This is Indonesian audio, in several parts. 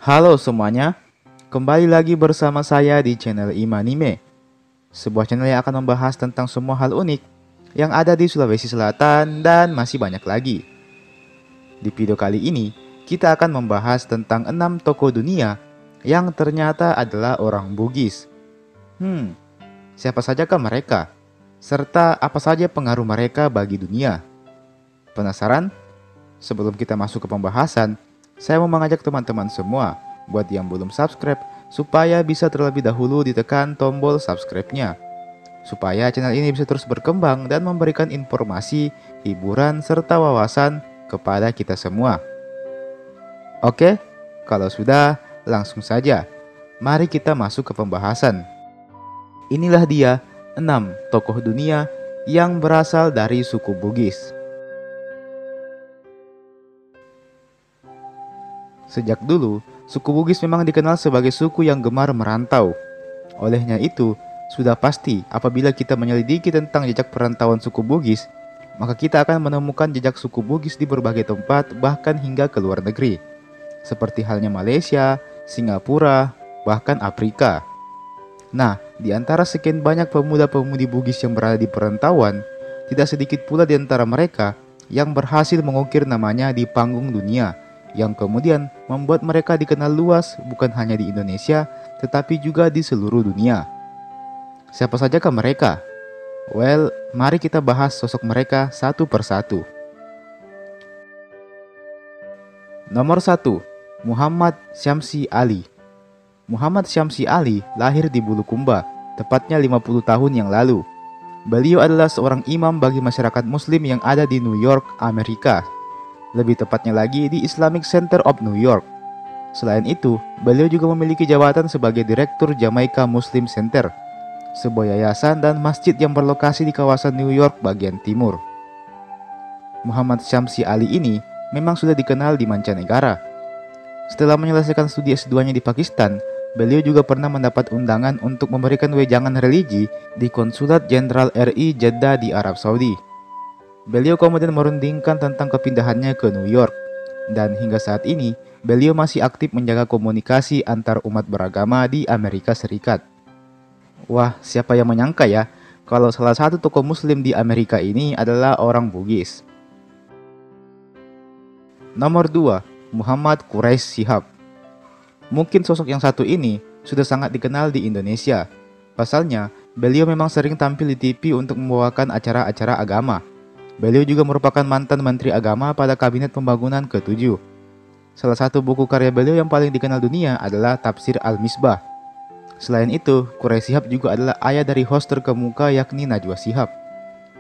Halo semuanya, kembali lagi bersama saya di channel Imanime, sebuah channel yang akan membahas tentang semua hal unik yang ada di Sulawesi Selatan dan masih banyak lagi. Di video kali ini, kita akan membahas tentang 6 tokoh dunia yang ternyata adalah orang Bugis. Siapa sajakah mereka? Serta apa saja pengaruh mereka bagi dunia? Penasaran? Sebelum kita masuk ke pembahasan, saya mau mengajak teman-teman semua buat yang belum subscribe supaya bisa terlebih dahulu ditekan tombol subscribe-nya. Supaya channel ini bisa terus berkembang dan memberikan informasi, hiburan, serta wawasan kepada kita semua. Oke, kalau sudah, langsung saja. Mari kita masuk ke pembahasan. Inilah dia 6 tokoh dunia yang berasal dari suku Bugis. Sejak dulu, suku Bugis memang dikenal sebagai suku yang gemar merantau. Olehnya itu, sudah pasti apabila kita menyelidiki tentang jejak perantauan suku Bugis, maka kita akan menemukan jejak suku Bugis di berbagai tempat bahkan hingga ke luar negeri. Seperti halnya Malaysia, Singapura, bahkan Afrika. Nah, di antara sekian banyak pemuda-pemudi Bugis yang berada di perantauan, tidak sedikit pula di antara mereka yang berhasil mengukir namanya di panggung dunia, yang kemudian membuat mereka dikenal luas bukan hanya di Indonesia, tetapi juga di seluruh dunia. Siapa sajakah mereka? Well, mari kita bahas sosok mereka satu persatu. Nomor 1. Muhammad Syamsi Ali. Muhammad Syamsi Ali lahir di Bulukumba, tepatnya 50 tahun yang lalu. Beliau adalah seorang imam bagi masyarakat muslim yang ada di New York, Amerika. Lebih tepatnya lagi di Islamic Center of New York. Selain itu, beliau juga memiliki jabatan sebagai Direktur Jamaica Muslim Center, sebuah yayasan dan masjid yang berlokasi di kawasan New York bagian timur. Muhammad Syamsi Ali ini memang sudah dikenal di mancanegara. Setelah menyelesaikan studi S2-nya di Pakistan, beliau juga pernah mendapat undangan untuk memberikan wejangan religi di Konsulat Jenderal RI Jeddah di Arab Saudi. Beliau kemudian merundingkan tentang kepindahannya ke New York, dan hingga saat ini beliau masih aktif menjaga komunikasi antar umat beragama di Amerika Serikat. Wah, siapa yang menyangka ya, kalau salah satu tokoh muslim di Amerika ini adalah orang Bugis. Nomor 2. Muhammad Quraish Shihab. Mungkin sosok yang satu ini sudah sangat dikenal di Indonesia. Pasalnya, beliau memang sering tampil di TV untuk membawakan acara-acara agama. Beliau juga merupakan mantan Menteri Agama pada Kabinet Pembangunan ke-7. Salah satu buku karya beliau yang paling dikenal dunia adalah Tafsir Al-Misbah. Selain itu, Quraish Shihab juga adalah ayah dari host terkemuka yakni Najwa Shihab.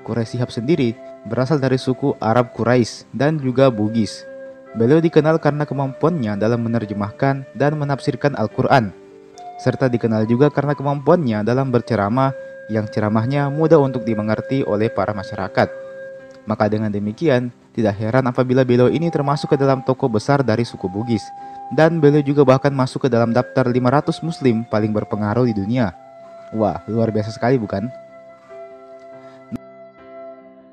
Quraish Shihab sendiri berasal dari suku Arab Quraisy dan juga Bugis. Beliau dikenal karena kemampuannya dalam menerjemahkan dan menafsirkan Al-Quran, serta dikenal juga karena kemampuannya dalam berceramah yang ceramahnya mudah untuk dimengerti oleh para masyarakat. Maka dengan demikian, tidak heran apabila beliau ini termasuk ke dalam tokoh besar dari suku Bugis, dan beliau juga bahkan masuk ke dalam daftar 500 muslim paling berpengaruh di dunia. Wah, luar biasa sekali bukan?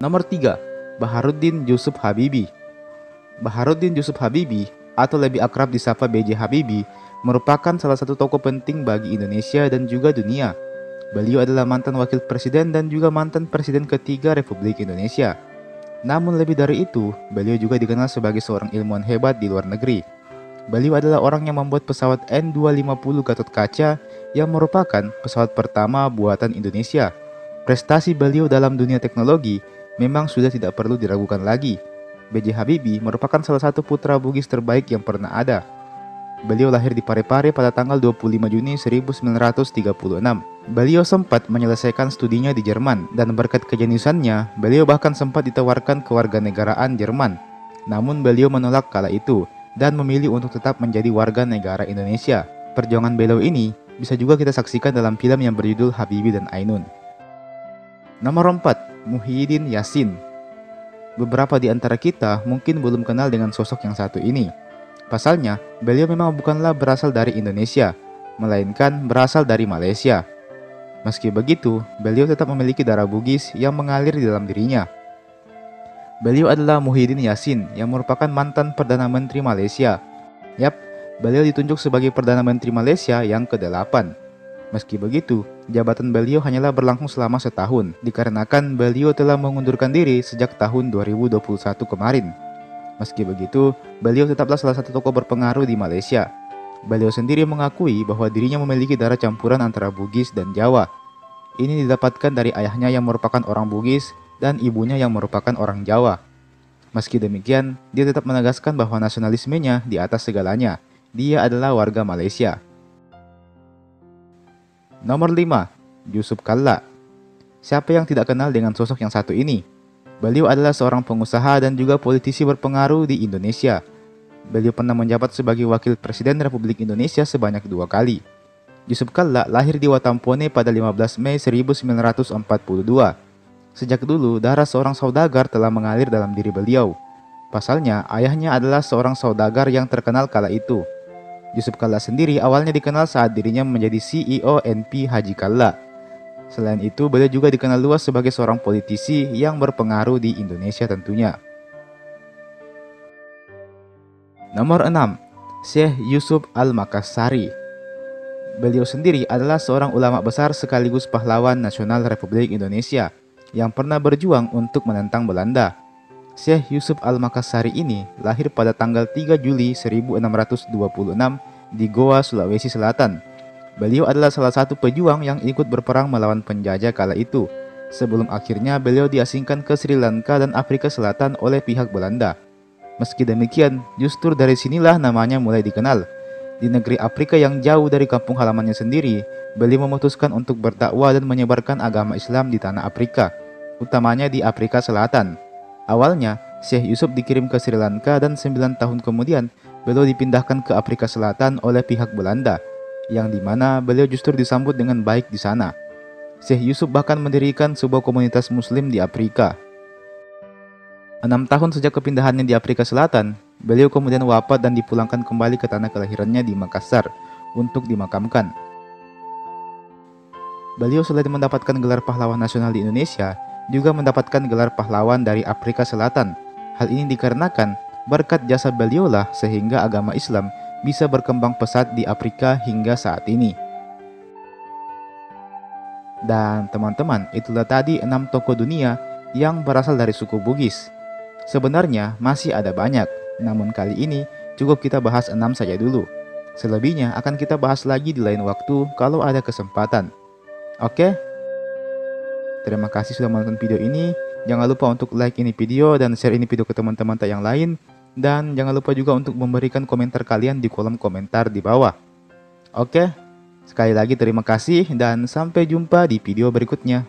Nomor 3. Baharuddin Yusuf Habibie. Baharuddin Yusuf Habibie, atau lebih akrab disapa B.J. Habibie, merupakan salah satu tokoh penting bagi Indonesia dan juga dunia. Beliau adalah mantan wakil presiden dan juga mantan presiden ketiga Republik Indonesia. Namun lebih dari itu, beliau juga dikenal sebagai seorang ilmuwan hebat di luar negeri. Beliau adalah orang yang membuat pesawat N250 Gatot Kaca yang merupakan pesawat pertama buatan Indonesia. Prestasi beliau dalam dunia teknologi memang sudah tidak perlu diragukan lagi. B.J. Habibie merupakan salah satu putra Bugis terbaik yang pernah ada. Beliau lahir di Parepare pada tanggal 25 Juni 1936. Beliau sempat menyelesaikan studinya di Jerman, dan berkat kejeniusannya, beliau bahkan sempat ditawarkan kewarganegaraan Jerman. Namun beliau menolak kala itu, dan memilih untuk tetap menjadi warga negara Indonesia. Perjuangan beliau ini bisa juga kita saksikan dalam film yang berjudul Habibie dan Ainun. Nomor 4. Muhyiddin Yassin. Beberapa di antara kita mungkin belum kenal dengan sosok yang satu ini. Pasalnya, beliau memang bukanlah berasal dari Indonesia, melainkan berasal dari Malaysia. Meski begitu, beliau tetap memiliki darah Bugis yang mengalir di dalam dirinya. Beliau adalah Muhyiddin Yassin yang merupakan mantan Perdana Menteri Malaysia. Yap, Beliau ditunjuk sebagai Perdana Menteri Malaysia yang ke-8. Meski begitu, jabatan beliau hanyalah berlangsung selama setahun, dikarenakan beliau telah mengundurkan diri sejak tahun 2021 kemarin. Meski begitu, beliau tetaplah salah satu tokoh berpengaruh di Malaysia. Beliau sendiri mengakui bahwa dirinya memiliki darah campuran antara Bugis dan Jawa. Ini didapatkan dari ayahnya yang merupakan orang Bugis dan ibunya yang merupakan orang Jawa. Meski demikian, dia tetap menegaskan bahwa nasionalismenya di atas segalanya. Dia adalah warga Malaysia. Nomor 5. Yusuf Kalla. Siapa yang tidak kenal dengan sosok yang satu ini? Beliau adalah seorang pengusaha dan juga politisi berpengaruh di Indonesia. Beliau pernah menjabat sebagai Wakil Presiden Republik Indonesia sebanyak 2 kali. Yusuf Kalla lahir di Watampone pada 15 Mei 1942. Sejak dulu, darah seorang saudagar telah mengalir dalam diri beliau. Pasalnya, ayahnya adalah seorang saudagar yang terkenal kala itu. Yusuf Kalla sendiri awalnya dikenal saat dirinya menjadi CEO NP Haji Kalla. Selain itu, beliau juga dikenal luas sebagai seorang politisi yang berpengaruh di Indonesia tentunya. Nomor 6. Syekh Yusuf Al-Makassari. Beliau sendiri adalah seorang ulama besar sekaligus pahlawan nasional Republik Indonesia yang pernah berjuang untuk menentang Belanda. Syekh Yusuf Al-Makassari ini lahir pada tanggal 3 Juli 1626 di Goa, Sulawesi Selatan. Beliau adalah salah satu pejuang yang ikut berperang melawan penjajah kala itu, sebelum akhirnya beliau diasingkan ke Sri Lanka dan Afrika Selatan oleh pihak Belanda. Meski demikian, justru dari sinilah namanya mulai dikenal. Di negeri Afrika yang jauh dari kampung halamannya sendiri, beliau memutuskan untuk berdakwah dan menyebarkan agama Islam di tanah Afrika, utamanya di Afrika Selatan. Awalnya, Syekh Yusuf dikirim ke Sri Lanka dan 9 tahun kemudian, beliau dipindahkan ke Afrika Selatan oleh pihak Belanda, yang dimana beliau justru disambut dengan baik di sana. Syekh Yusuf bahkan mendirikan sebuah komunitas muslim di Afrika. 6 tahun sejak kepindahannya di Afrika Selatan, beliau kemudian wafat dan dipulangkan kembali ke tanah kelahirannya di Makassar untuk dimakamkan. Beliau selain mendapatkan gelar pahlawan nasional di Indonesia, juga mendapatkan gelar pahlawan dari Afrika Selatan. Hal ini dikarenakan berkat jasa beliaulah sehingga agama Islam bisa berkembang pesat di Afrika hingga saat ini. Dan teman-teman, itulah tadi 6 tokoh dunia yang berasal dari suku Bugis. Sebenarnya masih ada banyak, namun kali ini cukup kita bahas 6 saja dulu. Selebihnya akan kita bahas lagi di lain waktu kalau ada kesempatan. Oke? Terima kasih sudah menonton video ini. Jangan lupa untuk like ini video dan share ini video ke teman-teman yang lain. Dan jangan lupa juga untuk memberikan komentar kalian di kolom komentar di bawah. Oke? Sekali lagi terima kasih dan sampai jumpa di video berikutnya.